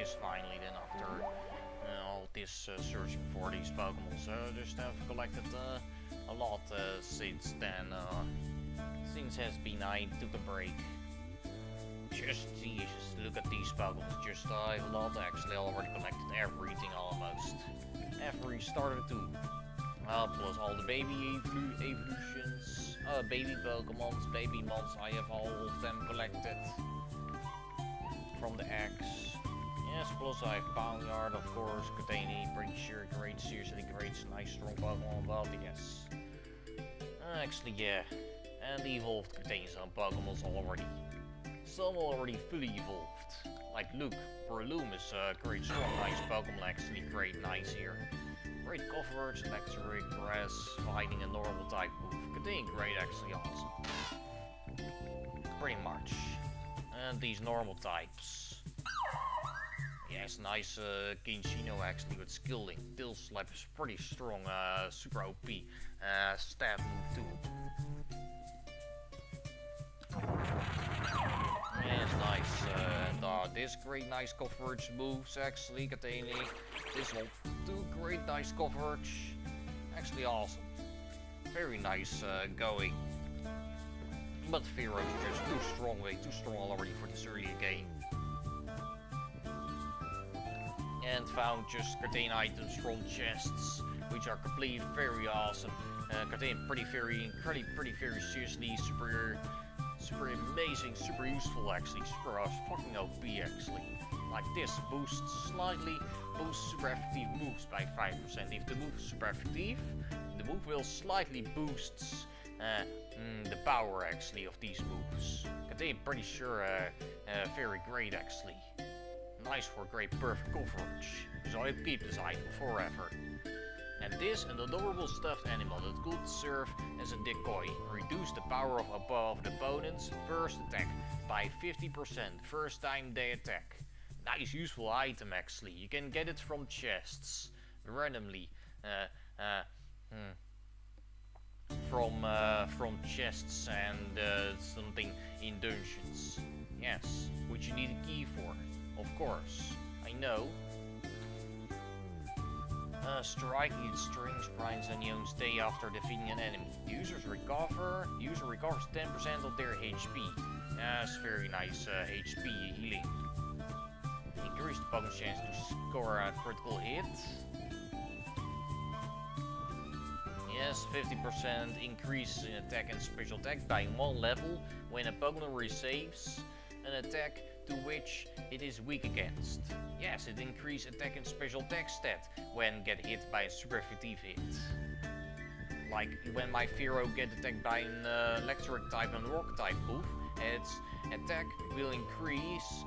this finally then after all this searching for these Pokemon. So just have collected a lot since then. Since has been I took a break. Just Jesus, look at these Pokemon. Just a lot actually. I already collected everything almost. Every starter too. Plus all the baby evolutions, baby Pokemons, baby mons. I have all of them collected from the eggs. Yes, plus I have Pawniard, of course, containing pretty sure great, seriously great, nice strong Pokemon, but yes. Actually, yeah. And evolved contains some Pokemons already. Some already fully evolved. Like look, Breloom is a great strong, nice Pokemon actually, great, nice here. Great coverage, electric, grass, fighting a normal type move. Containing great actually awesome. Pretty much. And these normal types. Yes, nice Kinshino actually with skilling. Tail Slap is pretty strong, super OP. Stab move too. Yes, nice. And this great nice coverage moves actually containing this one. Two great nice coverage. Actually awesome. Very nice going. But Firo is just too strong, way too strong already for this early game. And found just contain items from chests, which are completely very awesome. Contain pretty very seriously super amazing, super useful actually, super fucking OP actually. Like this, slightly boosts super effective moves by 5%. If the move is super effective, the move will slightly boosts the power actually of these moves. Contain pretty sure very great actually. Nice for great perfect coverage. So I'll keep this item forever. And this, an adorable stuffed animal that could serve as a decoy. Reduce the power of the opponent's first attack by 50% first time they attack. Nice useful item actually. You can get it from chests randomly. From chests and something in dungeons. Yes, which you need a key for. Of course, I know. Strike each string spines and youngs day after defeating an enemy. The user recovers 10% of their HP. Yes, very nice HP healing. Increase the Pokemon's chance to score a critical hit. Yes, 50% increase in attack and special attack by 1 level when a Pokemon receives an attack to which it is weak against. Yes, it increases attack and special attack stat when get hit by a super effective hit. Like when my Firo get attacked by an electric type and rock type move, its attack will increase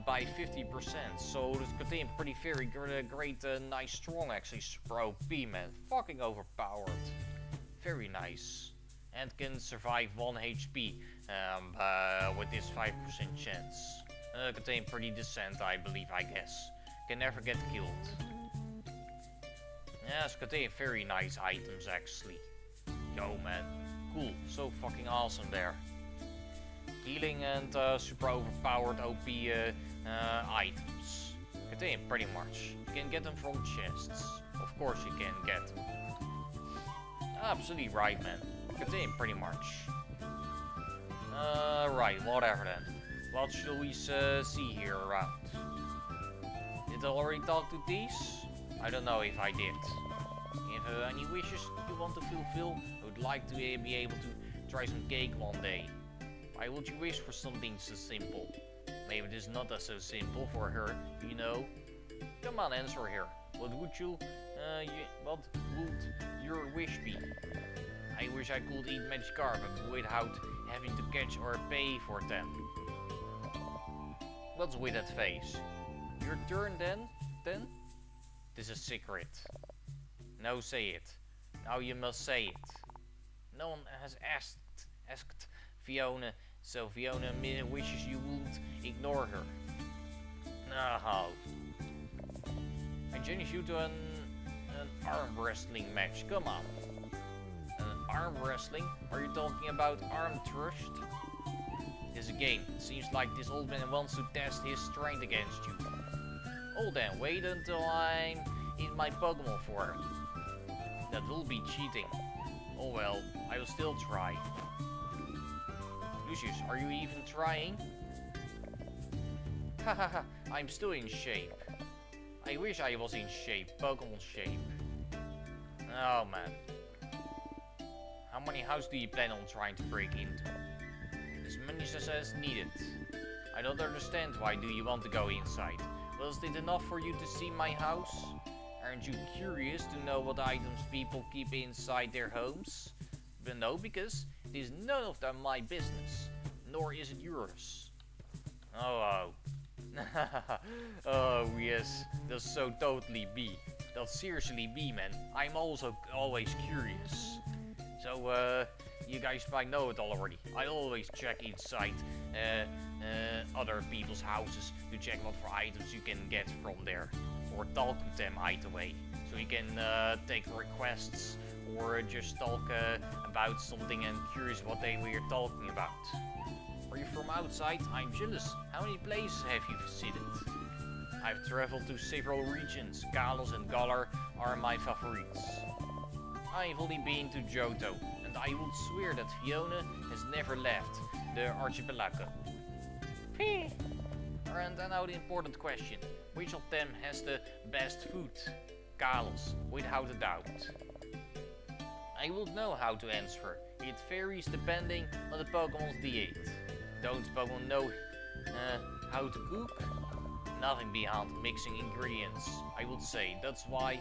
by 50%. So this contains pretty very great, nice, strong actually, super OP man, fucking overpowered. Very nice. And can survive 1 HP with this 5% chance. Contain pretty decent, I believe, I guess. Can never get killed. Yes, contain very nice items actually. Yo man, cool, so fucking awesome there. Healing and super overpowered OP items. Contain pretty much. You can get them from chests. Of course you can get them. Absolutely right man. Contain pretty much. Right, whatever then. What shall we see here around? Did I already talk to these? I don't know if I did. If any wishes you want to fulfill, I would like to be able to try some cake one day. Why would you wish for something so simple? Maybe it is not so simple for her, you know. Come on, answer here. What would your wish be? I wish I could eat magic carpet without having to catch or pay for them. What's with that face? Your turn then? This is a secret. No, say it. Now you must say it. No one has asked Fiona, so Fiona wishes you wouldn't ignore her. No. I challenge you to an arm wrestling match. Come on. Arm wrestling? Are you talking about arm thrust? It is a game. It seems like this old man wants to test his strength against you. Oh then, wait until I'm in my Pokemon form. That will be cheating. Oh well, I will still try. Lucius, are you even trying? Hahaha, I'm still in shape. I wish I was in shape, Pokemon shape. Oh man. How many houses do you plan on trying to break into? As many as needed. I don't understand, why do you want to go inside? Was it enough for you to see my house? Aren't you curious to know what items people keep inside their homes? But no, because it is none of them my business, nor is it yours. Oh. Oh yes, that's so totally me. That's seriously me, man. I'm also always curious. So, you guys might know it already. I always check inside other people's houses to check what for items you can get from there. Or talk to them either way. So you can take requests or just talk about something and curious what they were talking about. Are you from outside? I'm jealous. How many places have you visited? I've traveled to several regions. Kalos and Galar are my favorites. I've only been to Johto, and I would swear that Fiona has never left the archipelago. And now the important question. Which of them has the best food? Kalos, without a doubt. I will know how to answer. It varies depending on the Pokemon's diet. Don't Pokemon know how to cook? Nothing beyond mixing ingredients, I would say. That's why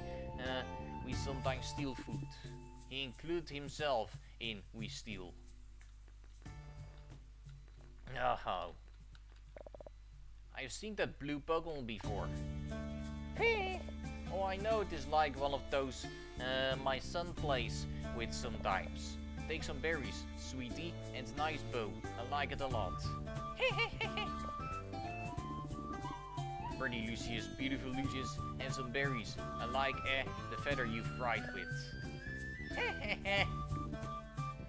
we sometimes steal food. He includes himself in we steal. Oh. I've seen that blue Pokemon before. Oh, I know it is like one of those my son plays with sometimes. Take some berries, sweetie, and nice bow. I like it a lot. Pretty Lucius, beautiful Lucius, and some berries. I like the feather you fried with.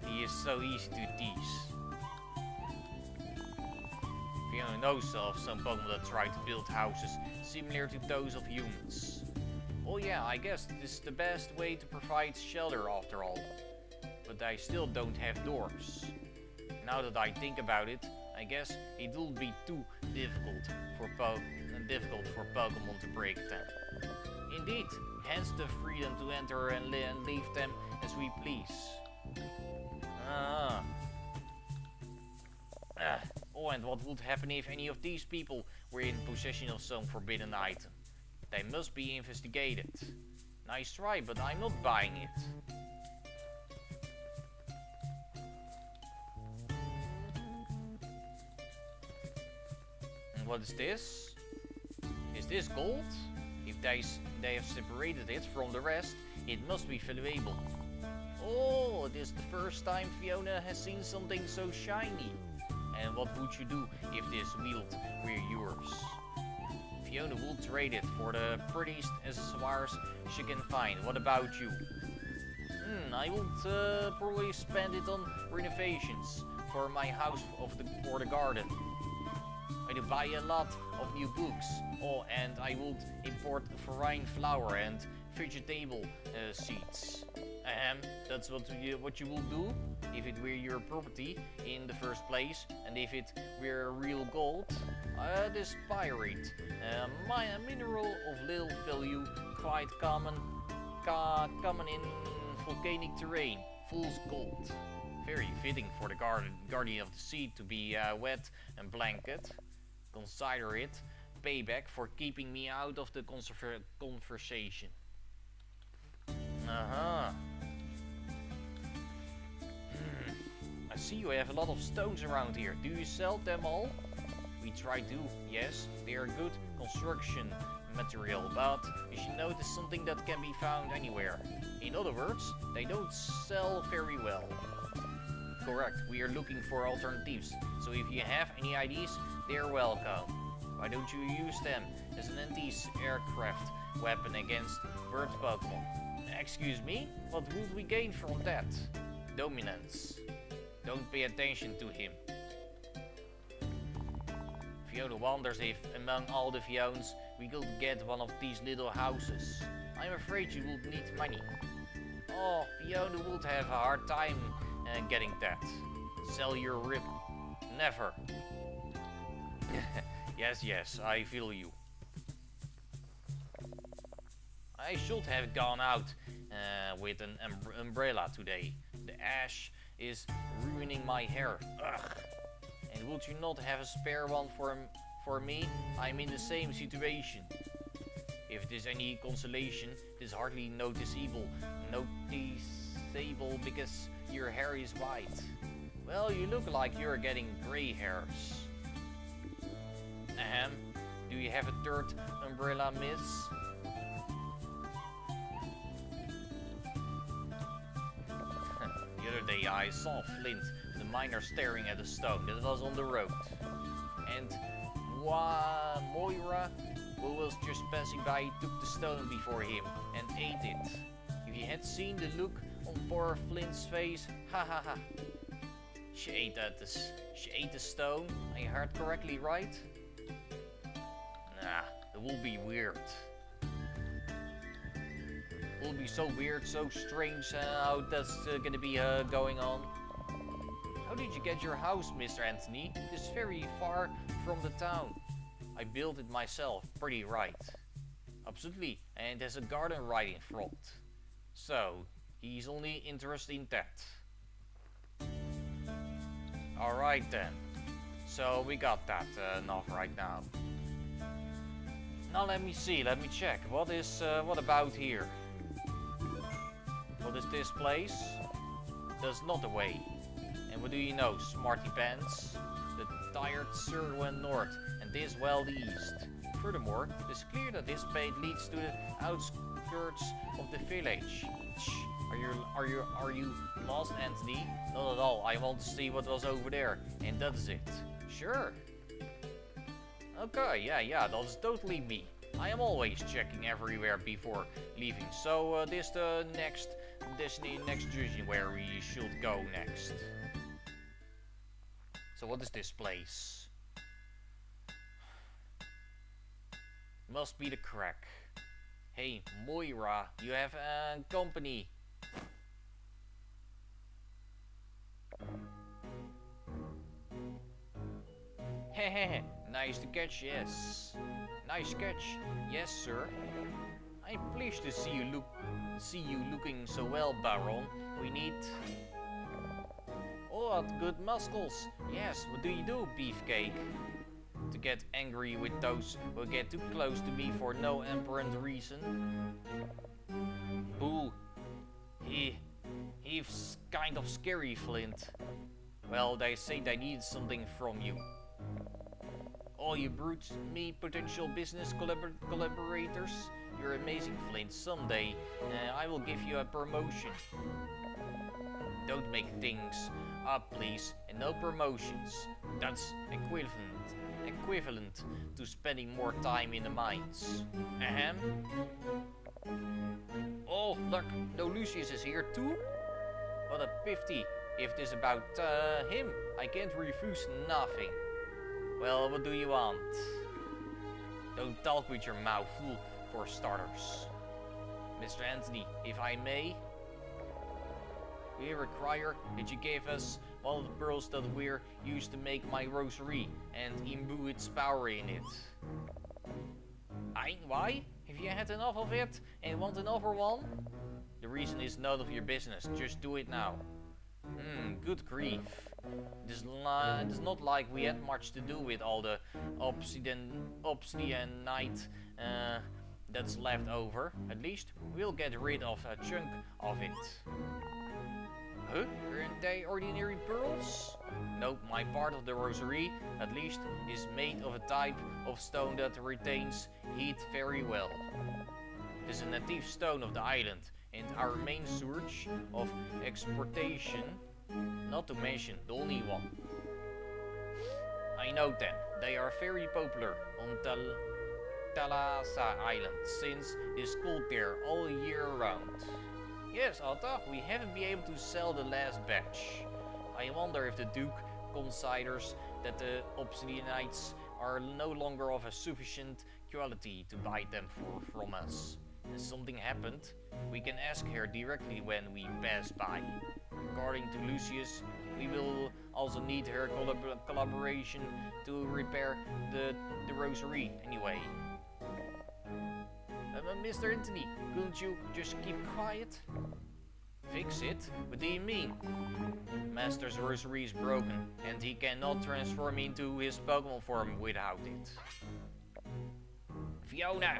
He is so easy to tease. Fiona knows of some Pokemon that try to build houses similar to those of humans. Oh yeah, I guess this is the best way to provide shelter after all. But I still don't have doors. Now that I think about it, I guess it will be too difficult for Pokemon to break them. Indeed, hence the freedom to enter and leave them as we please. Oh, and what would happen if any of these people were in possession of some forbidden item? They must be investigated. Nice try, but I'm not buying it. And what is this? Is this gold? If they have separated it from the rest, it must be valuable. Oh, it is the first time Fiona has seen something so shiny. And what would you do if this wheeled were yours? Fiona will trade it for the prettiest accessoires she can find. What about you? I would probably spend it on renovations for my house or the garden. I would buy a lot of new books. Oh, and I would import foreign flower and vegetable seeds. That's what you will do if it were your property in the first place, and if it were real gold. This pyrite, a mineral of little value, quite common in volcanic terrain, fool's gold. Very fitting for the guardian of the sea to be wet and blanket. Consider it payback for keeping me out of the conversation. I see you have a lot of stones around here. Do you sell them all? We try to, yes. They are good construction material, but you should notice something that can be found anywhere. In other words, they don't sell very well. Correct, we are looking for alternatives, so if you have any ideas, they're welcome. Why don't you use them as an anti-aircraft weapon against bird Pokemon? Excuse me? What would we gain from that? Dominance. Don't pay attention to him. Fiona wonders if, among all the Fionas we could get one of these little houses. I'm afraid you would need money. Oh, Fiona would have a hard time getting that. Sell your rib. Never. Yes, I feel you. I should have gone out with an umbrella today. The ash is ruining my hair. Ugh. And would you not have a spare one for me? I'm in the same situation. If it is any consolation, it is hardly noticeable because your hair is white. Well, you look like you're getting gray hairs. Ahem. Do you have a third umbrella, miss? The other day I saw Flint, the miner, staring at a stone that was on the road. And Moira, who was just passing by, took the stone before him and ate it. If you had seen the look on poor Flint's face, ha ha ha. She ate the stone, I heard correctly, right? Nah, it will be weird. It will be so weird, so strange how that's gonna be going on. How did you get your house, Mr. Anthony? It's very far from the town. I built it myself, pretty right. Absolutely, and there's a garden right in front. So, he's only interested in that. Alright then. So we got that enough right now. Now let me see, let me check. What about here? What is this place? That's not the way. And what do you know, smarty pants? The tired sir went north, and this well the east. Furthermore, it's clear that this path leads to the outskirts of the village. Shh. Are you lost, Anthony? Not at all. I want to see what was over there, and that's it. Sure. Okay, yeah, that's totally me. I am always checking everywhere before leaving. So this the next decision where we should go next. So what is this place? Must be the crack. Hey, Moira, you have company. Hehehe, nice to catch, yes. Nice catch, yes, sir. I'm pleased to see you looking so well, Baron. We need... Oh, what good muscles. Yes, what do you do, Beefcake? To get angry with those who get too close to me for no apparent reason? Boo. He's kind of scary, Flint. Well, they say they need something from you. All you brutes, me potential business collaborators, you're amazing, Flint. Someday, I will give you a promotion. Don't make things up, please, and no promotions. That's equivalent to spending more time in the mines. Ahem. Oh, look, no Lucius is here too? What a pity. If this is about him, I can't refuse nothing. Well, what do you want? Don't talk with your mouth full, for starters. Mr. Anthony, if I may, we require that you give us one of the pearls that we're used to make my rosary and imbue its power in it. Why? Have you had enough of it and want another one? The reason is none of your business, just do it now. Good grief. It is not like we had much to do with all the obsidian night that's left over. At least we'll get rid of a chunk of it. Huh? Aren't they ordinary pearls? Nope, my part of the rosary, at least, is made of a type of stone that retains heat very well. It is a native stone of the island and our main source of exportation, not to mention the only one. I know them. They are very popular on Thalassa Island since it is cold there all year round. Yes, Atta, we haven't been able to sell the last batch. I wonder if the Duke considers that the Obsidianites are no longer of a sufficient equality to buy them from us. If something happened, we can ask her directly when we pass by. According to Lucius, we will also need her collaboration to repair the rosary anyway. Mr. Anthony, couldn't you just keep quiet? Fix it? What do you mean? Master's rosary is broken, and he cannot transform into his Pokemon form without it. Fiona!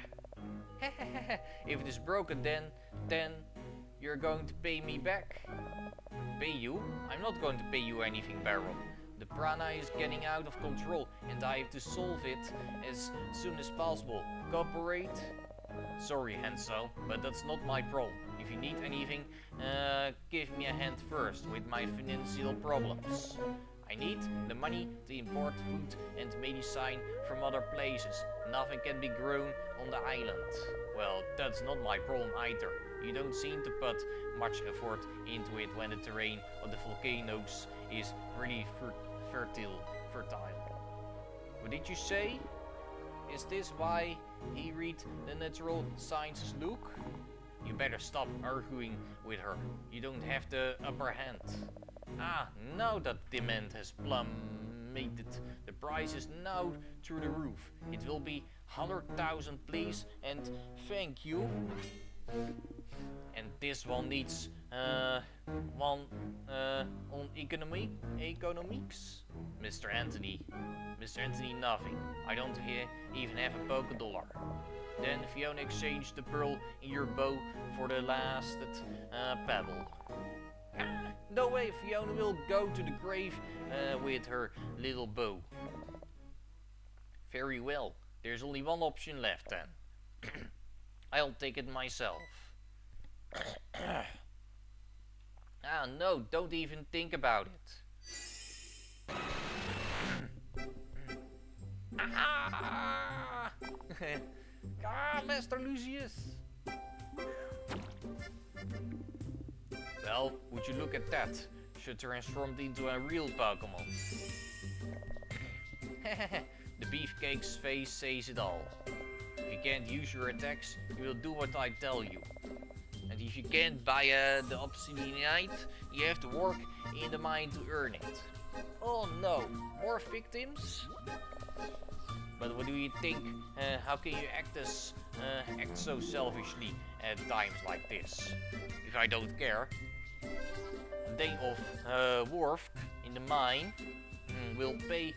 If it is broken, then you're going to pay me back. Pay you? I'm not going to pay you anything, Baron. The prana is getting out of control, and I have to solve it as soon as possible. Cooperate? Sorry, Hansel, but that's not my problem. If you need anything, give me a hand first with my financial problems. I need the money to import food and medicine from other places. Nothing can be grown on the island. Well, that's not my problem either. You don't seem to put much effort into it when the terrain of the volcanoes is really fertile. What did you say? Is this why he read the natural sciences, Luke? You better stop arguing with her. You don't have the upper hand. Ah, now that demand has plummeted, the price is now through the roof. It will be 100,000, please, and thank you. And this one needs on economics. Mr. Anthony, nothing. I don't even have a Poké Dollar. Then Fiona exchanged the pearl in your bow for the last pebble. No way, Fiona will go to the grave with her little bow. Very well, there's only one option left then. I'll take it myself. Ah, no, don't even think about it. Ah, Master Lucius. Well, would you look at that? She transformed into a real Pokemon. The beefcake's face says it all. If you can't use your attacks, you will do what I tell you. And if you can't buy the obsidianite, you have to work in the mine to earn it. Oh no, more victims? But what do you think? How can you act so selfishly at times like this? If I don't care. A day of work in the mine will pay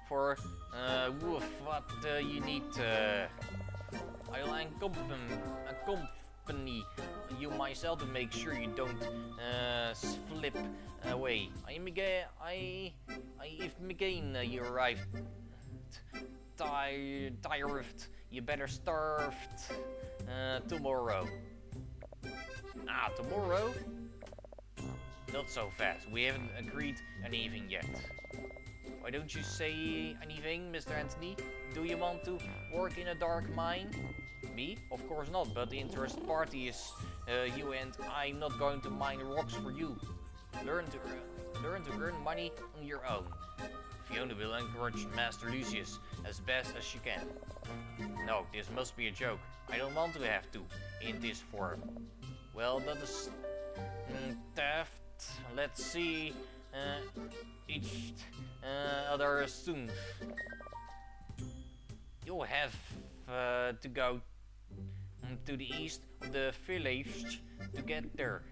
for what you need. I'll accompany you myself to make sure you don't slip away. If again you arrive tired, you better starve tomorrow. Ah, tomorrow? Not so fast. We haven't agreed anything yet. Why don't you say anything, Mr. Anthony? Do you want to work in a dark mine? Me? Of course not, but the interested party is you, and I'm not going to mine rocks for you. Learn to earn money on your own. Fiona will encourage Master Lucius as best as she can. No, this must be a joke. I don't want to have to, in this form. Well, that is theft. Let's see each other soon. You'll have to go to the east of the village to get there.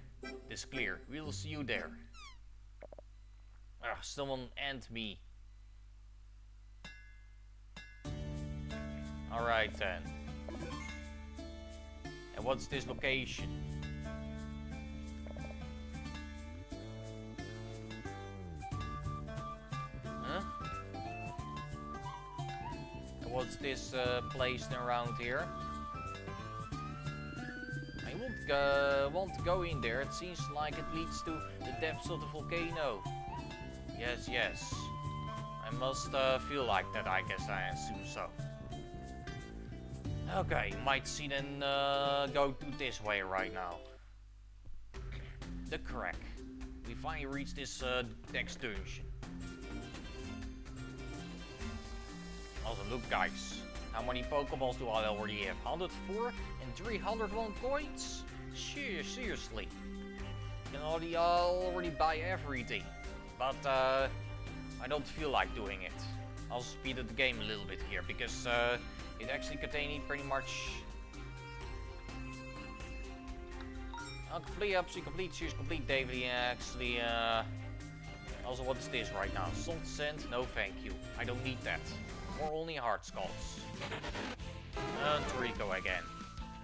It's clear. We'll see you there. Someone and me. Alright then. And what's this location? Huh? And what's this place around here? I want to go in there. It seems like it leads to the depths of the volcano. Yes. I must feel like that, I guess. I assume so. Okay, might see then go to this way right now. The crack. We finally reached this next dungeon. Also, look guys, how many Pokeballs do I already have? 104 and 301 coins? Seriously. I can already buy everything. But I don't feel like doing it. I'll speed up the game a little bit here because it actually contains pretty much complete upsy, complete series, complete daily. Actually, also what is this right now? Salt sand? No, thank you. I don't need that. Or only hard skulls. Trico again.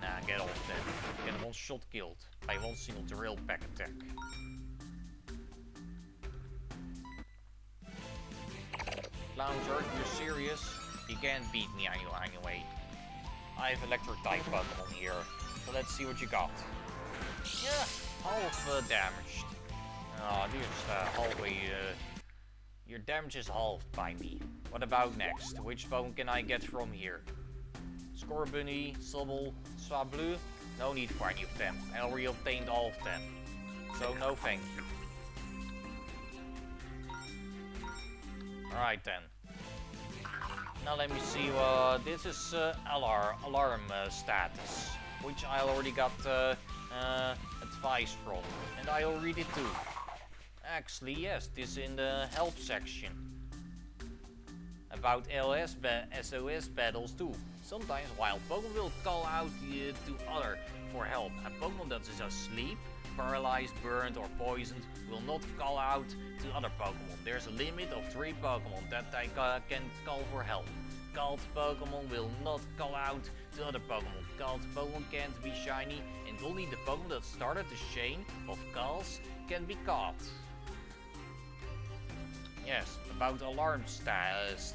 Nah, get off then. Get one shot killed by one single drill pack attack. Flounder, you're serious? You can't beat me anyway. I have electric type Pokemon here, so let's see what you got. Yeah, half damaged. Oh, just halfway. Your damage is halved by me. What about next? Which Pokemon can I get from here? Scorbunny, Sobble, Swablu? No need for any of them. I already obtained all of them. So no thank you. Alright then. Now let me see, this is alarm status, which I already got advice from, and I'll read it too. Actually, yes, this is in the help section. About SOS battles too. Sometimes wild Pokemon will call out to other for help. A Pokemon that is asleep, paralyzed, burned or poisoned will not call out to other Pokemon. There's a limit of 3 Pokemon that I can call for help. Called Pokemon will not call out to other Pokemon. Called Pokemon can't be shiny, and only the Pokemon that started the chain of calls can be caught. Yes, about alarm status.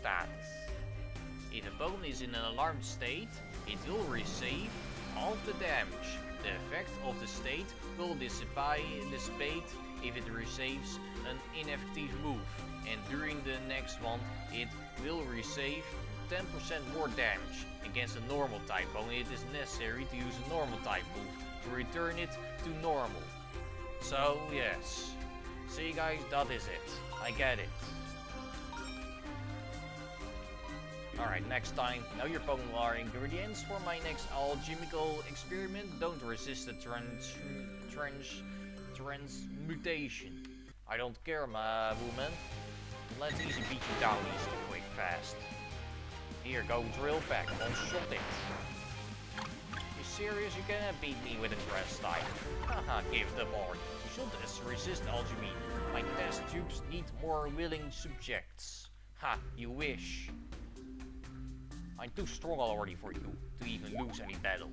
If a Pokemon is in an alarmed state, it will receive half the damage. The effect of the state will dissipate if it receives an ineffective move, and during the next one it will receive 10% more damage. Against a normal type Pokemon, it is necessary to use a normal type move to return it to normal. So yes, see guys, that is it. I get it. Alright, next time, know your Pokemon are ingredients for my next alchemical experiment. Don't resist the transmutation. I don't care, my woman. Let's easy beat you down easy, quick, fast. Here, go drill back, one shot it. You serious? You cannot beat me with a grass type. Haha, give them more. You should resist alchemy. My test tubes need more willing subjects. Ha, you wish. I'm too strong already for you to even lose any battle.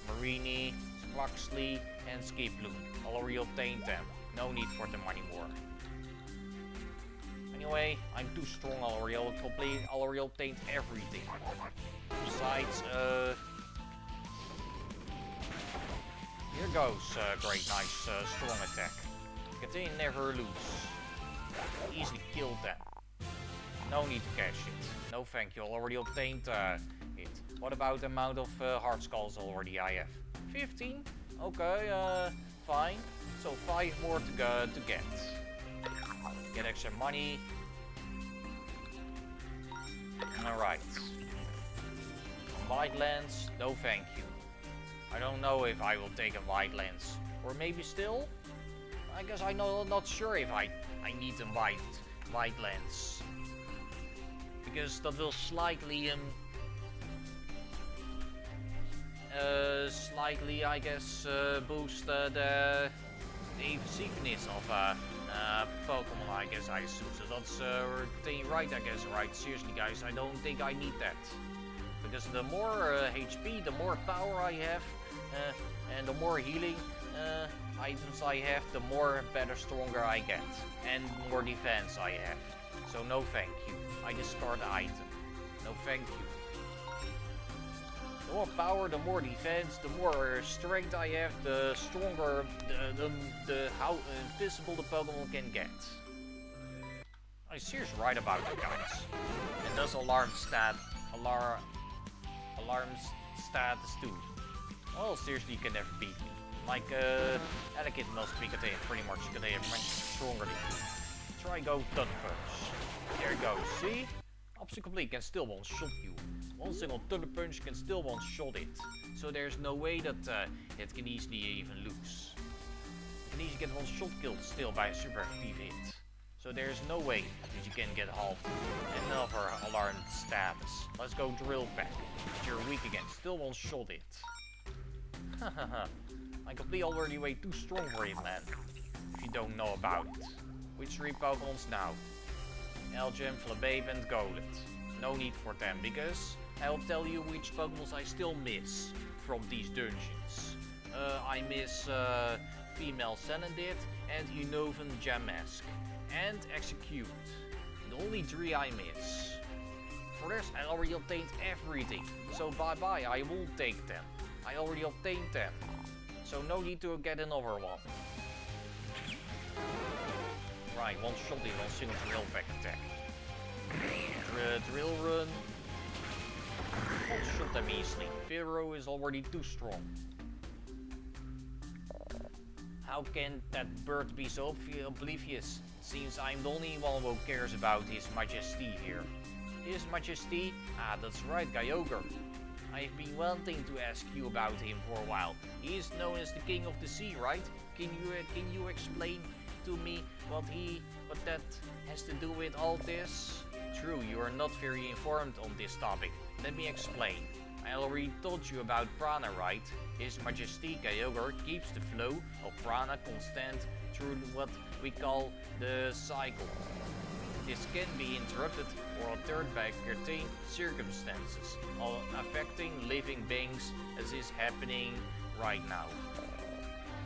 Marini, Squaxley, and Skiploon. Already obtained them. No need for them anymore. Anyway, I'm too strong already. Already obtained everything. Besides, here goes great, nice, strong attack. Contain never lose. Easily killed them. No need to cash it. No thank you, already obtained it. What about the amount of hard skulls already I have? 15? Okay, fine. So 5 more to get. Get extra money. Alright. White lens, no thank you. I don't know if I will take a white lens. Or maybe still? I guess I'm not sure if I need a white lens. Because that will slightly, I guess, boost the evasiveness of Pokemon, I guess, I assume. So that's right, I guess, right? Seriously, guys, I don't think I need that. Because the more HP, the more power I have, and the more healing items I have, the more stronger I get. And more defense I have. So no thank you. I discard the item. No thank you. The more power, the more defense, the more strength I have, the stronger how invisible the Pokemon can get. I'm seriously right about that, guys. And those alarm status too. Well, seriously, you can never beat me. Like Etiquette must be contained pretty much much stronger than you. Try go Thunderpunch. There you go, see? Complete can still one-shot you. One single Thunder Punch can still one-shot it. So there's no way that it can easily even lose. It can easily get one-shot killed still by a super effective hit. So there's no way that you can get half another alarmed status. Let's go Drill Pack. But you're weak again, still one-shot it. Hahaha. I Complete already way too strong for it, man. If you don't know about it. Which 3 Pokemons now? Elgem, Flababe and Golett. No need for them, because I'll tell you which Pokemons I still miss from these dungeons. I miss Female Sanandit and Unovan Jamask. And Execute. The only 3 I miss. For this, I already obtained everything. So bye-bye, I will take them. I already obtained them. So no need to get another one. Right, one shot in one single Drill Pack attack. Drill Run. One shot them easily. Vero is already too strong. How can that bird be so oblivious? Seems I'm the only one who cares about His Majesty here. His Majesty? Ah, that's right, Kyogre. I've been wanting to ask you about him for a while. He is known as the King of the Sea, right? Can you explain to me what that has to do with all this? True, you are not very informed on this topic. Let me explain. I already told you about prana, right? His Majesty Kyogre keeps the flow of prana constant through what we call the cycle. This can be interrupted or altered by certain circumstances, affecting living beings as is happening right now.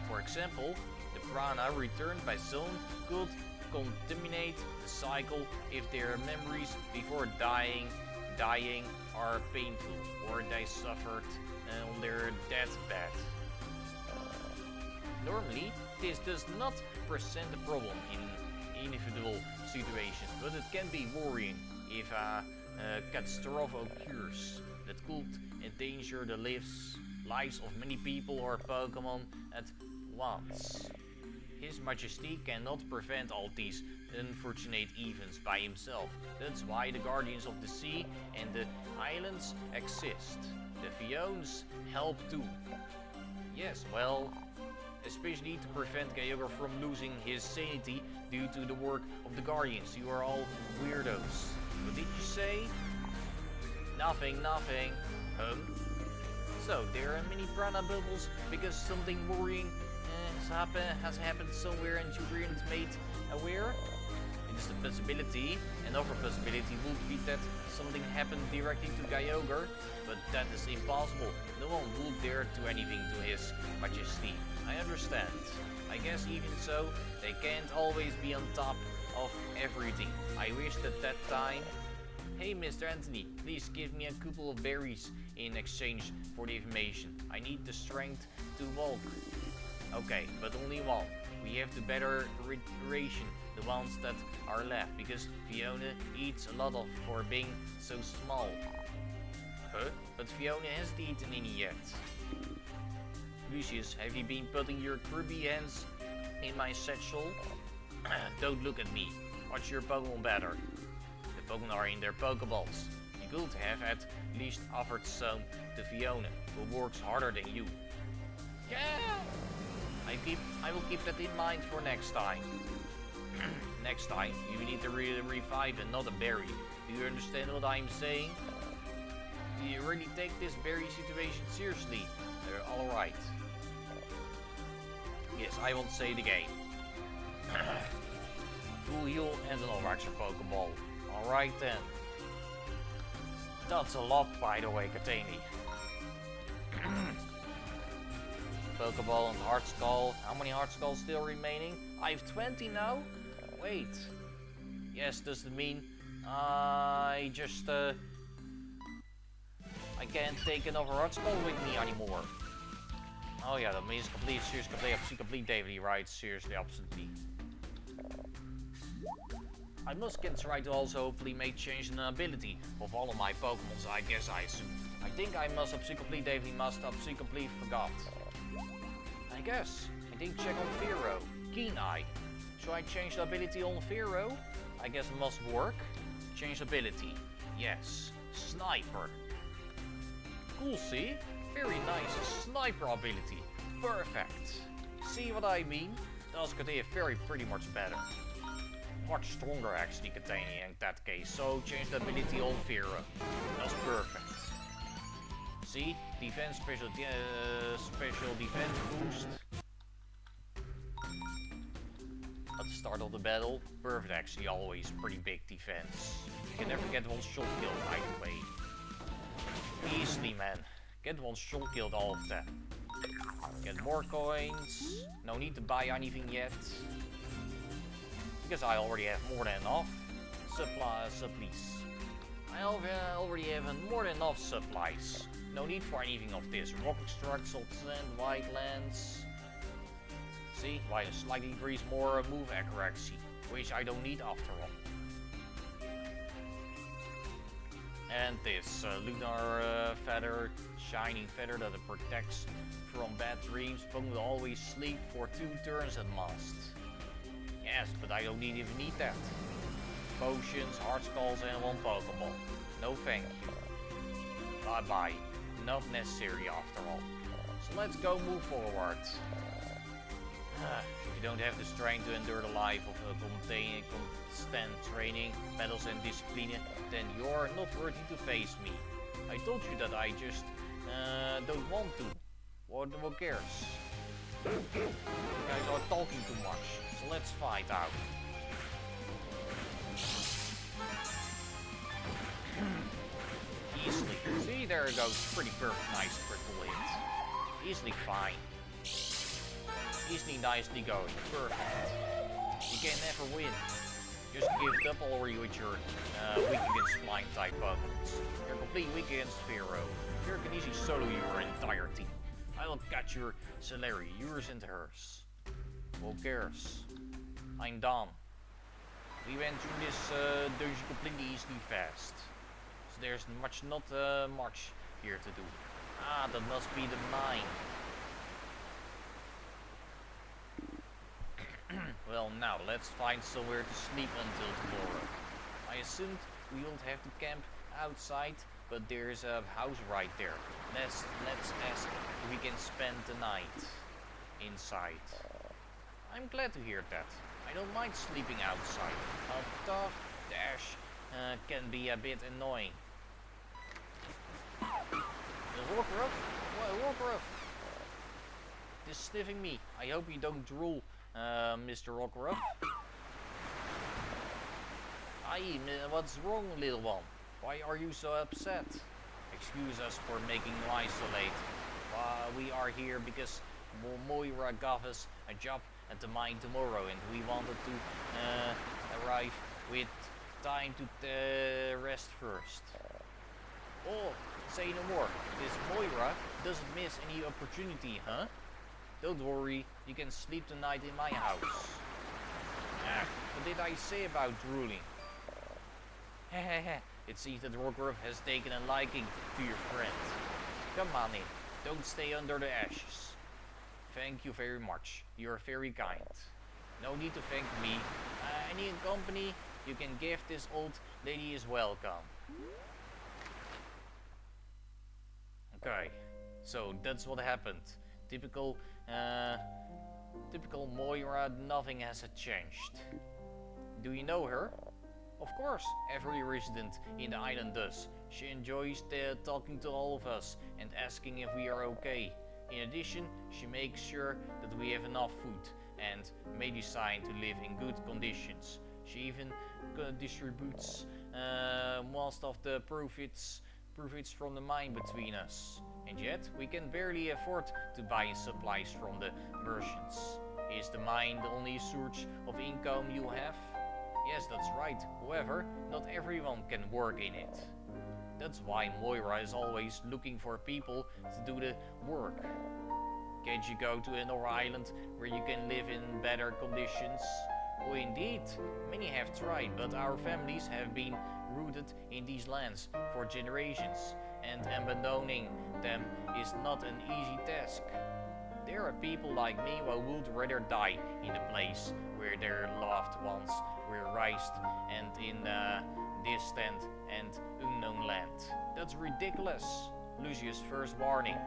For example, the prana returned by some could contaminate the cycle if their memories before dying are painful or they suffered on their deathbed. Normally, this does not present a problem in individual situations, but it can be worrying if a catastrophe occurs that could endanger the lives of many people or Pokemon at once. His Majesty cannot prevent all these unfortunate events by himself. That's why the Guardians of the Sea and the Islands exist. The Fiones help too. Yes, well, especially to prevent Kyogre from losing his sanity due to the work of the Guardians. You are all weirdos. What did you say? Nothing. So, there are many prana bubbles because something worrying has happened somewhere and you weren't made aware? It is a possibility. Another possibility would be that something happened directly to Kyogre, but that is impossible. No one would dare do anything to His Majesty. I understand. I guess even so, they can't always be on top of everything. I wish that time... Hey Mr. Anthony, please give me a couple of berries in exchange for the information. I need the strength to walk. Okay, but only one. We have to better ration the ones that are left, because Fiona eats a lot of for being so small. Huh? But Fiona hasn't eaten any yet. Lucius, have you been putting your grubby hands in my satchel? Don't look at me. Watch your Pokemon better. The Pokemon are in their Pokeballs. You could have at least offered some to Fiona, who works harder than you. Yeah! I will keep that in mind for next time. Next time, you need to revive and not a berry. Do you understand what I'm saying? Do you really take this berry situation seriously? Alright. Yes, I won't say it again. Full heal and another extra Pokeball. Alright then. That's a lot, by the way, Katani. Pokeball and Heart Skull. How many Heart Skulls still remaining? I have 20 now? Wait. Yes, does it mean I can't take another Heart Skull with me anymore? Oh yeah, that means complete Davy, right? Seriously, absolutely. I must get try to also hopefully make change in the ability of all of my Pokemons, I assume. I think I must complete Davy must complete forgot. I guess. I didn't check on Fero. Keen Eye. Should I change the ability on Fero? I guess it must work. Change ability. Yes, sniper. Cool, see? Very nice sniper ability. Perfect. See what I mean? Does get very pretty much better. Much stronger actually Catania in that case, so change the ability on Vera. That's perfect. See? Defense special defense boost. At the start of the battle, perfect actually always pretty big defense. You can never get one shot kill either way. Easily man. Get one shot killed all of them. Get more coins. No need to buy anything yet. Because I already have more than enough supplies. I already have more than enough supplies. No need for anything of this. Rock extract, salt sand, white lens. See, why slightly increase more move accuracy, which I don't need after all. And this lunar feather, shining feather that it protects from bad dreams. Pokemon will always sleep for 2 turns at most. Yes, but I don't even need that. Potions, heart skulls, and 1 Pokeball. No thank you. Bye bye. Not necessary after all. So let's go move forward. If you don't have the strength to endure the life of a constant training, battles and discipline, then you're not worthy to face me. I told you that I just don't want to. What cares? You guys are talking too much, so let's fight out. Easily. See, there it goes. Pretty perfect, nice critical hit. Easily fine. Easily nicely going. Perfect. You can never win. Just give it up already with your weak against flying type Pokemon. You're completely weak against Pharaoh. Here can easily solo your entire team. I will catch your salary, yours and hers. Who cares? I'm done. We went through this dungeon completely easily fast. So there's not much here to do. Ah, that must be the mine. Well, now let's find somewhere to sleep until tomorrow. I assumed we won't have to camp outside, but there's a house right there. Let's ask if we can spend the night inside. I'm glad to hear that. I don't mind sleeping outside. Although the ash can be a bit annoying. The Rockruff? What Rockruff? This is sniffing me. I hope you don't drool, Mr. Rockruff. Aye, what's wrong, little one? Why are you so upset? Excuse us for making you isolate. We are here because Moira gave us a job at the mine tomorrow and we wanted to arrive with time to rest first. Oh, say no more. This Moira doesn't miss any opportunity, huh? Don't worry, you can sleep tonight in my house. What did I say about drooling? Hehehe, it seems that Rockruff has taken a liking to your friend. Come on in, don't stay under the ashes. Thank you very much, you're very kind. No need to thank me. Any company you can give this old lady is welcome. Okay, so that's what happened. Typical Moira, nothing has changed. Do you know her? Of course, every resident in the island does. She enjoys talking to all of us and asking if we are okay. In addition, she makes sure that we have enough food and medicine to live in good conditions. She even distributes most of the profits from the mine between us. And yet, we can barely afford to buy supplies from the merchants. Is the mine the only source of income you have? Yes, that's right. However, not everyone can work in it. That's why Moira is always looking for people to do the work. Can't you go to another island where you can live in better conditions? Oh, indeed, many have tried, but our families have been rooted in these lands for generations, and abandoning them is not an easy task. There are people like me who would rather die in a place where their loved ones were raised and in distant and unknown land. That's ridiculous. Lucius' first warning.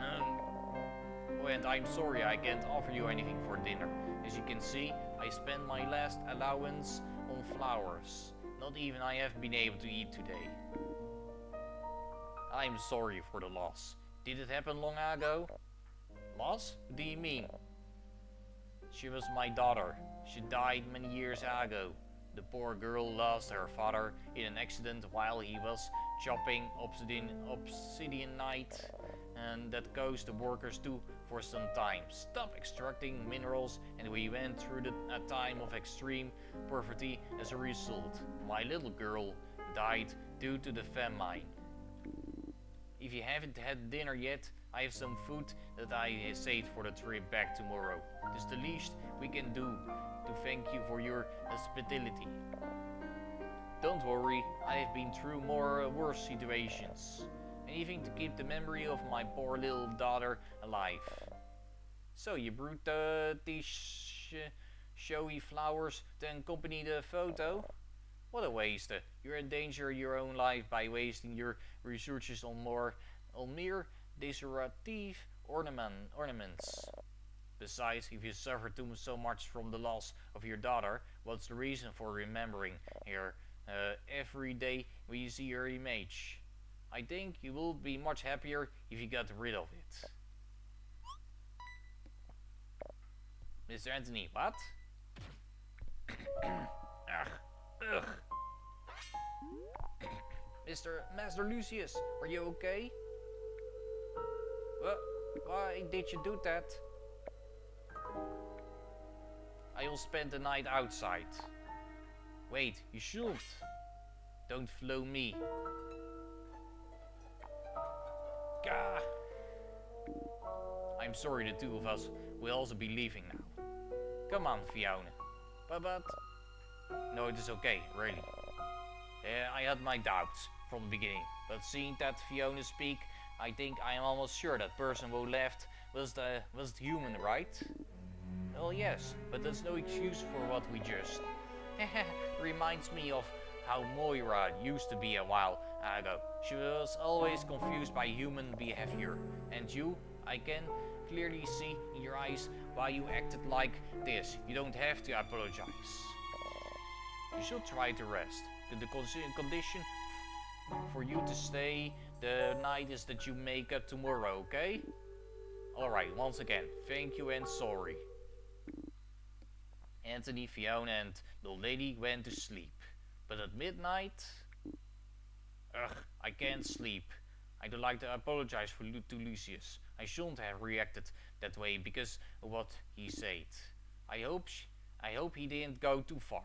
Oh, and I'm sorry I can't offer you anything for dinner. As you can see, I spent my last allowance on flowers. Not even I have been able to eat today. I'm sorry for the loss. Did it happen long ago? Loss? What do you mean? She was my daughter. She died many years ago. The poor girl lost her father in an accident while he was chopping obsidianite, and that caused the workers to for some time stop extracting minerals, and we went through a time of extreme poverty as a result. My little girl died due to the famine. If you haven't had dinner yet, I have some food that I saved for the trip back tomorrow. It is the least we can do to thank you for your hospitality. Don't worry, I have been through worse situations. Anything to keep the memory of my poor little daughter alive. So you brought these showy flowers to accompany the photo? What a waste. You endanger your own life by wasting your resources on mere decorative ornaments. Besides, if you suffer so much from the loss of your daughter, what's the reason for remembering her every day when you see her image? I think you will be much happier if you got rid of it. Mr. Anthony, what? Ugh. Master Lucius, are you okay? What? Why did you do that? I'll spend the night outside. Wait, you shouldn't. Don't follow me. Gah! I'm sorry, the two of us will also be leaving now. Come on, Fiona. But... No, it is okay, really. I had my doubts from the beginning, but seeing that Fiona speak, I think I am almost sure that person who left was the human, right? Well, yes, but that's no excuse for what we just... Reminds me of how Moira used to be a while ago. She was always confused by human behavior. And you, I can clearly see in your eyes why you acted like this. You don't have to apologize. You should try to rest. The condition for you to stay the night is that you make up tomorrow, okay? Alright, once again, thank you and sorry. Anthony, Fiona and the lady went to sleep. But at midnight... Ugh, I can't sleep. I'd like to apologize to Lucius. I shouldn't have reacted that way because of what he said. I hope he didn't go too far.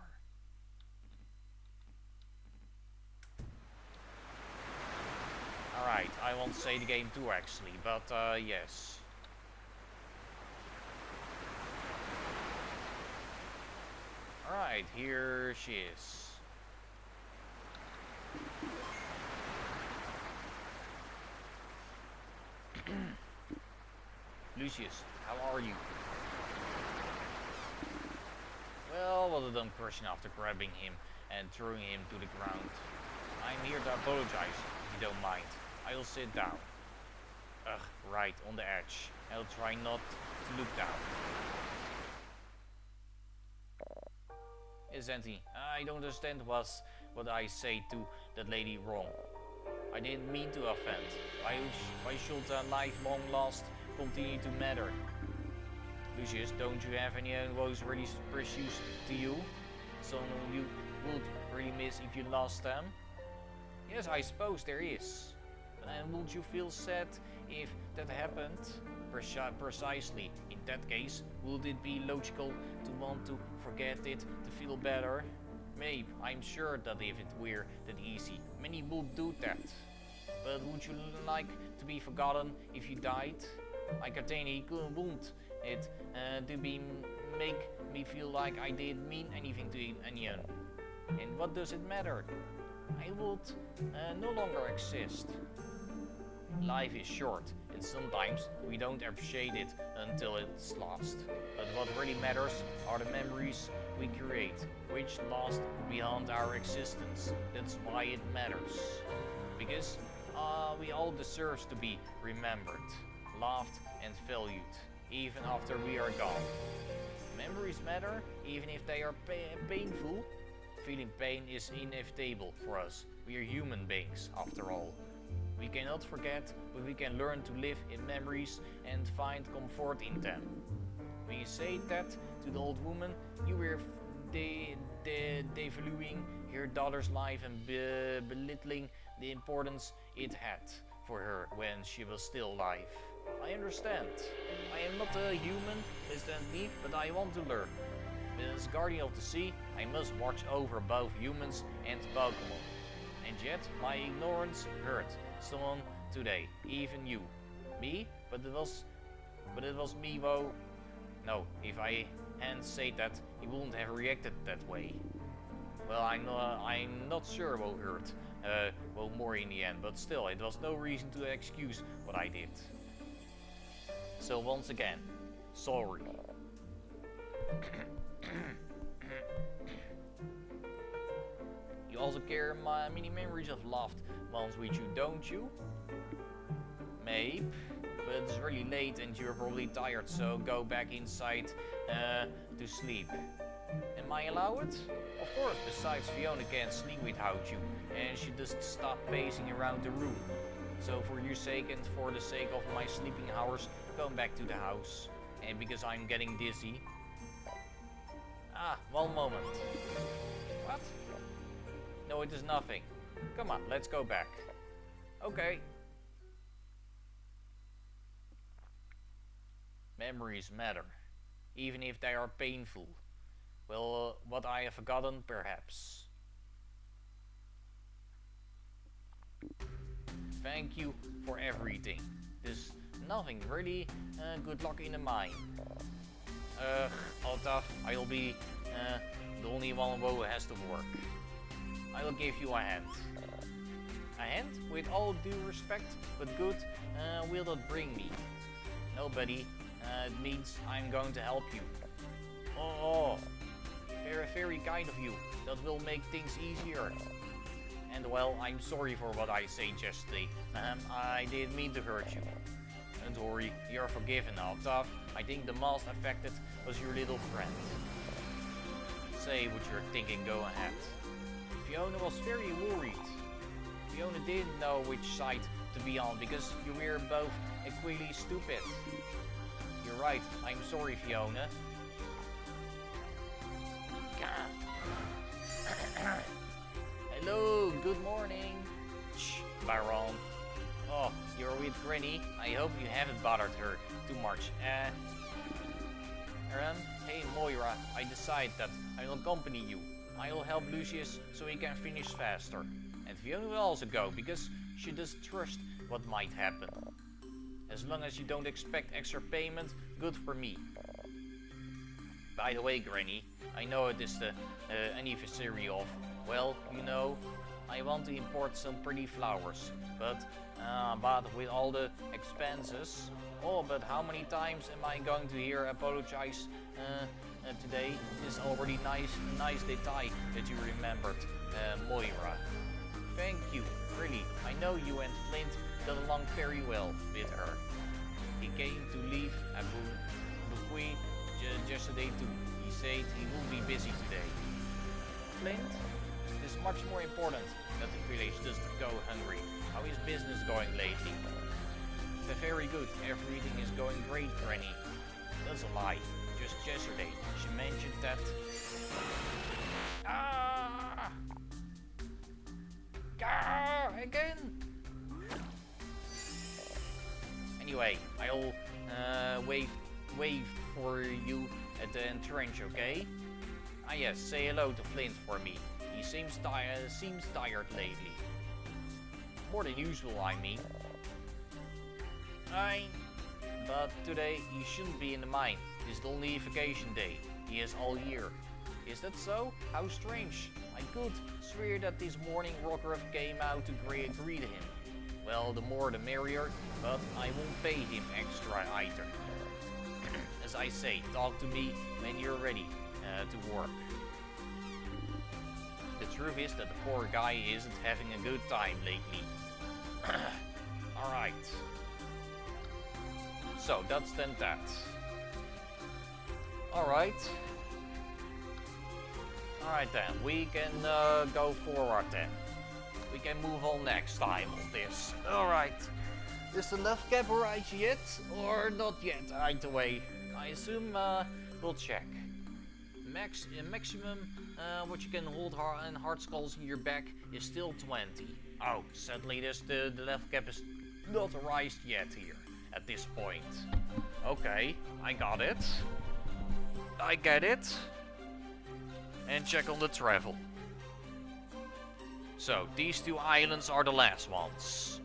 Alright, I won't say the game too actually, but yes. Alright, here she is. Lucius, how are you? Well, what a dumb question after grabbing him and throwing him to the ground. I'm here to apologize, if you don't mind. I'll sit down. Ugh, right, on the edge. I'll try not to look down. Yes, Anthony, I don't understand what I say to that lady wrong. I didn't mean to offend. Why should lifelong lost continue to matter? Lucius, don't you have any ones really precious to you? Someone you would really miss if you lost them? Yes, I suppose there is. And would you feel sad if that happened? Precisely. In that case, would it be logical to want to forget it to feel better? Maybe. I'm sure that if it were that easy, many would do that. But would you like to be forgotten if you died? I contain he couldn't want it to make me feel like I didn't mean anything to anyone. And what does it matter? I would no longer exist. Life is short, and sometimes we don't appreciate it until it's lost. But what really matters are the memories we create, which last beyond our existence. That's why it matters. Because we all deserve to be remembered, loved and valued, even after we are gone. Memories matter, even if they are painful. Feeling pain is inevitable for us. We are human beings, after all. We cannot forget, but we can learn to live in memories and find comfort in them. When you say that to the old woman, you were devaluing her daughter's life and belittling the importance it had for her when she was still alive. I understand. I am not a human, understand me, but I want to learn. As guardian of the sea, I must watch over both humans and Pokemon. And yet, my ignorance hurt someone today, even you. Me? But it was me, Wo. No, if I hadn't said that, he wouldn't have reacted that way. Well, I'm not sure what hurt. Well, more in the end, but still, it was no reason to excuse what I did. So once again, sorry. You also carry my mini memories of loved ones with you, don't you? Maybe, but it's really late and you're probably tired, so go back inside to sleep. Am I allowed? Of course, besides Fiona can't sleep without you, and she just stop pacing around the room. So for your sake and for the sake of my sleeping hours, come back to the house. And because I'm getting dizzy. Ah, one moment. What? No, it is nothing. Come on, let's go back. Okay. Memories matter, even if they are painful. Well, what I have forgotten, perhaps. Thank you for everything. There's nothing really. Good luck in the mine. Altaf, I'll be the only one who has to work. I'll give you a hand. A hand? With all due respect, but good will that bring me? Nobody. It means I'm going to help you. Oh, very, very kind of you. That will make things easier. And well, I'm sorry for what I said yesterday. I didn't mean to hurt you. Don't worry, you're forgiven, Altaf. I think the most affected was your little friend. Say what you're thinking, go ahead. Fiona was very worried. Fiona didn't know which side to be on because you were both equally stupid. You're right, I'm sorry, Fiona. Hello, good morning. Shh, Baron. Oh, you're with Granny. I hope you haven't bothered her too much. Hey Moira, I decide that I will accompany you. I will help Lucius so he can finish faster. And Fiona will also go, because she does trust what might happen. As long as you don't expect extra payment, good for me. By the way, Granny, I know it is the anniversary of, well, you know, I want to import some pretty flowers, but with all the expenses, oh, but how many times am I going to hear apologize today? It is already nice detail that you remembered, Moira. Thank you, really. I know you and Flint got along very well with her. He came to leave Bukui yesterday too. He said he will be busy today. Flint? It is much more important that the village doesn't go hungry. How is business going lately? Very good. Everything is going great, Granny. That's a lie. Just yesterday, she mentioned that... Ah! Gah! Again! Anyway, I'll wave for you at the entrance, okay? Ah yes, say hello to Flint for me. He seems tired lately. More than usual, I mean. But today he shouldn't be in the mine. It's the only vacation day he has all year. Is that so? How strange. I could swear that this morning Rockruff came out to greet him. Well, the more the merrier, but I won't pay him extra either. As as I say, talk to me when you're ready to work. The truth is that the poor guy isn't having a good time lately. Alright. So, that's then that. Alright. Alright then, we can go forward then. We can move on next time on this. Alright. Is the left cap right yet? Or not yet? Either way. I assume we'll check. Maximum what you can hold and hard skulls in your back is still 20. Oh, sadly the left cap is not raised yet here at this point. Okay, I got it. I get it. And check on the travel. So, these two islands are the last ones.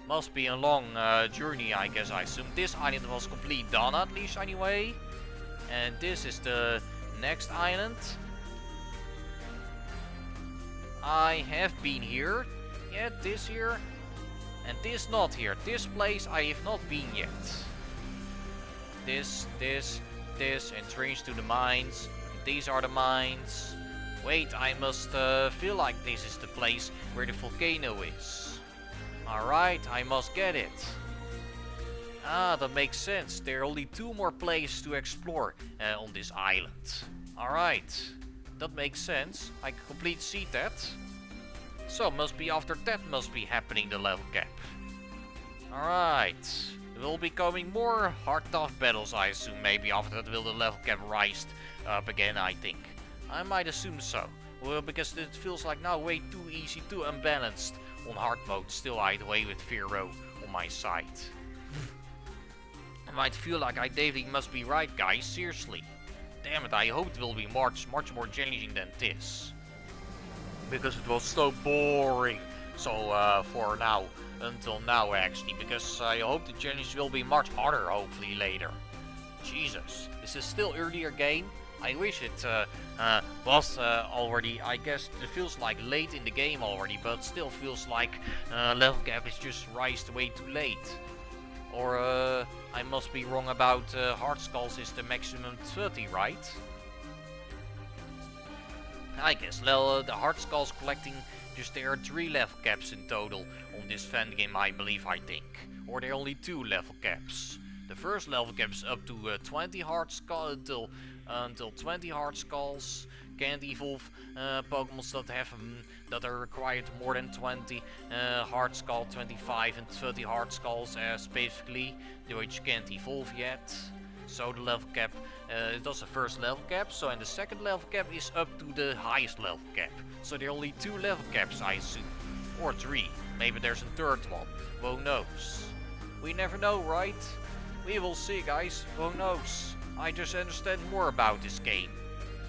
Must be a long journey, I guess. I assume this island was complete done at least anyway. And this is the next island. I have been here. Yeah, this here. And this not here. This place I have not been yet. This, entrance to the mines. These are the mines. Wait, I must feel like this is the place where the volcano is. Alright, I must get it. Ah, that makes sense. There are only 2 more places to explore on this island. Alright, that makes sense. I can completely see that. So, must be after that must be happening the level cap. Alright. There will be coming more hard tough battles, I assume. Maybe after that will the level cap rise up again, I think. I might assume so. Well, because it feels like now way too easy, too unbalanced on hard mode. Still either way with Vero on my side. I might feel like I definitely must be right, guys. Seriously. Damn it, I hope it will be much more challenging than this. Because it was so boring. So, for now. Until now, actually. Because I hope the challenge will be much harder, hopefully, later. Jesus. This is still earlier game. I wish it was already, I guess it feels like late in the game already, but still feels like level cap is just raised way too late. Or I must be wrong about hard skulls is the maximum 30, right? I guess the hard skulls collecting, just there are 3 level caps in total on this fan game, I believe, I think. Or there are only 2 level caps. The first level cap is up to 20 hard skulls until 20 hard skulls. Can't evolve Pokemons that have that are required more than 20 hard skull, 25 and 30 hard skulls basically, which can't evolve yet. So the level cap, it was the first level cap, so and the second level cap is up to the highest level cap. So there are only 2 level caps, I assume. Or 3. Maybe there's a third one. Who knows? We never know, right? We will see, guys. Who knows? I just understand more about this game.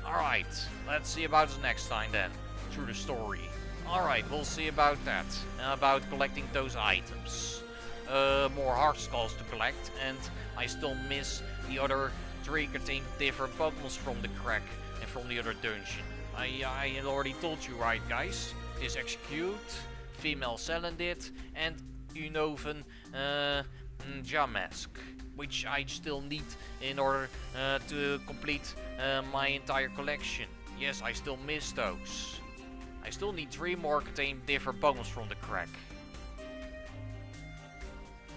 Alright, let's see about it next time then. Through the story. Alright, we'll see about that. About collecting those items. More hard skulls to collect, and I still miss the other 3 contained different Pokemons from the crack and from the other dungeon. I already told you, right, guys? This Execute, Female Salandit, and Unovan Jamask, which I still need in order to complete my entire collection. Yes, I still miss those. I still need 3 more contained different Pokemons from the crack.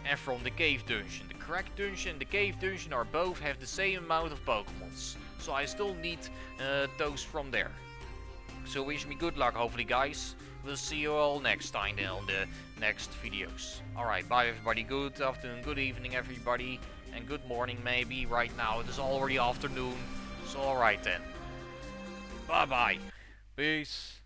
And from the cave dungeon. The crack dungeon and the cave dungeon are both have the same amount of Pokemons. So I still need those from there. So wish me good luck, hopefully, guys. We'll see you all next time then on the next videos. Alright, bye everybody. Good afternoon, good evening everybody. And good morning maybe. Right now it is already afternoon. So alright then. Bye bye. Peace.